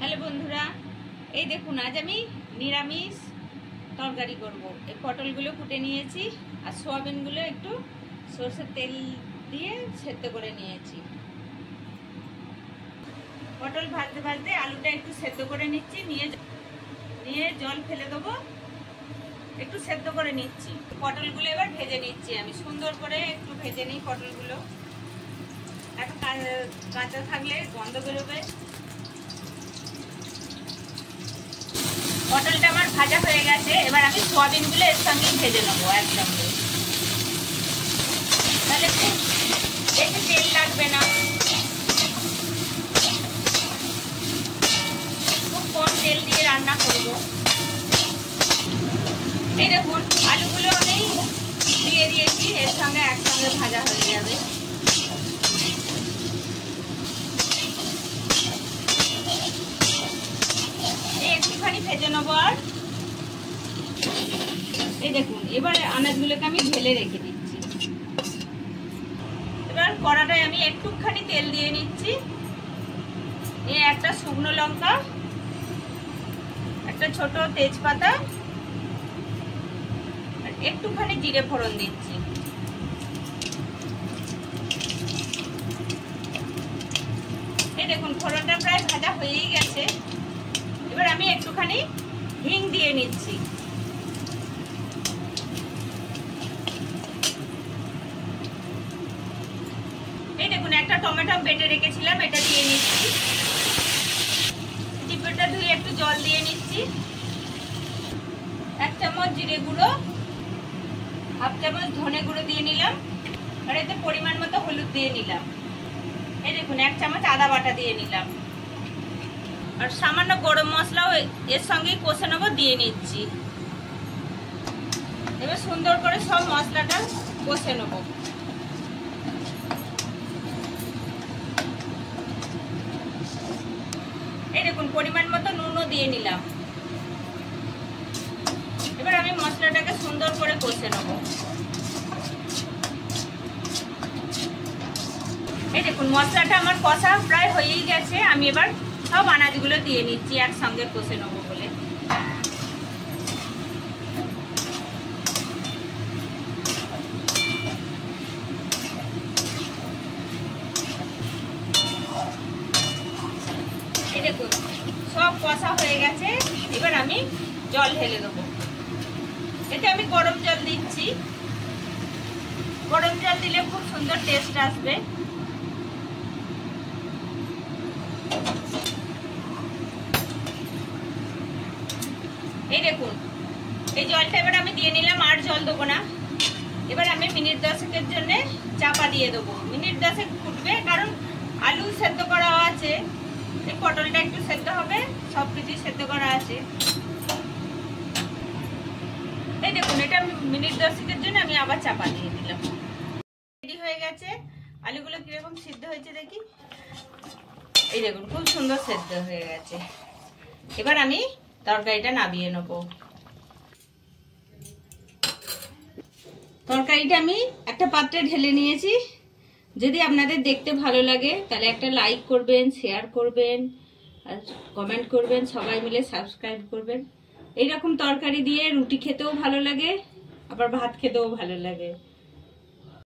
Hello বন্ধুরা, এই দেখুন আজ আমি নিরামিষ তরকারি করব। এই পটলগুলো কুটে নিয়েছি আর সোয়াবিনগুলো একটু সরষের তেল দিয়ে সেদ্ধ করে নিয়েছি। পটল ভাজতে ভাজতে আলুটা একটু সেদ্ধ করে নিচ্ছি, নিয়ে জল ফেলে দেবো, একটু সেদ্ধ করে নিচ্ছি। পটলগুলো এবার ভেজে নিচ্ছি, আমি সুন্দর করে একটু ভেজে নিই পটলগুলো, একটু কাঁচা থাকলে গন্ধ বেরোবে। পটলটা আমার ভাজা হয়ে গেছে, এবার আমি সোয়াবিনগুলো এর সঙ্গে ভেজে নেবো একসঙ্গে, তাহলে খুব বেশি তেল লাগবে না, খুব কম তেল দিয়ে রান্না করব। এই দেখুন আলুগুলো আমি দিয়ে দিয়েছি, এর সঙ্গে একসঙ্গে ভাজা হয়ে যাবে। একটুখানি ভেজে নেবো। আর এই দেখুন এবারে আনাজগুলোকে আমি ঢেলে রেখে দিচ্ছি। এবার কড়াটায় আমি একটুখানি তেল দিয়ে নিচ্ছি, একটা শুকনো লঙ্কা, একটা ছোট তেজপাতা আর একটুখানি জিরে ফোড়ন দিচ্ছি। এই দেখুন ফোড়নটা প্রায় ভাজা হয়েই গেছে, এবার আমি একটুখানি হিং দিয়ে নিচ্ছি। এই দেখুন একটা টমেটো বেটে রেখেছিলাম, এটা দিয়ে নিচ্ছি। চিপেটা ধুয়ে একটু জল দিয়ে নিচ্ছি। 1 চামচ জিরে গুঁড়ো, 1/2 চামচ ধনে গুঁড়ো দিয়ে নিলাম, আর এতে পরিমাণ মতো হলুদ দিয়ে নিলাম। এই দেখুন 1 চামচ আদা বাটা দিয়ে নিলাম, আর সামান্য গরম মশলাও এর সঙ্গে কষে নেবো, দিয়ে নিচ্ছি। এবার সুন্দর করে সব মশলাটা কষে নেবো। এই দেখুন পরিমাণ মতো নুনও দিয়ে নিলাম। এবার আমি মশলাটাকে সুন্দর করে কষে নেবো। এই দেখুন মশলাটা আমার কষা প্রায় হয়েই গেছে, আমি এবার সব আনাজগুলো দিয়ে নিচ্ছি একসঙ্গে কষে নেবো বলে। এই দেখুন সব কষা হয়ে গেছে, এবার আমি জল ঢেলে দেবো। এতে আমি গরম জল দিচ্ছি, গরম জল দিলে খুব সুন্দর টেস্ট আসবে। এই দেখুন এই জলটা এবার আমি দিয়ে নিলাম, আর জল দেবো না। এবার আমি মিনিট 10-এর জন্য চাপা দিয়ে দেবো। মিনিট 10 ফুটবে, কারণ আলু সেদ্ধ করা আছে, এই পটলটা একটু সেদ্ধ হবে, সবকিছু সেদ্ধ করা আছে। এই দেখুন এটা মিনিট 10-এর জন্য আমি আবার চাপা দিয়ে দিলাম। রেডি হয়ে গেছে। আলুগুলো কিরকম সিদ্ধ হয়েছে দেখি। এই দেখুন খুব সুন্দর সেদ্ধ হয়ে গেছে। এবার আমি তরকারিটা নামিয়ে নেব। তরকারিটা আমি একটা পাত্রে ঢেলে নিয়েছি। যদি আপনাদের দেখতে ভালো লাগে তাহলে একটা লাইক করবেন, শেয়ার করবেন আর কমেন্ট করবেন, সবাই মিলে সাবস্ক্রাইব করবেন। এইরকম তরকারি দিয়ে রুটি খেতেও ভালো লাগে, আবার ভাত খেতেও ভালো লাগে।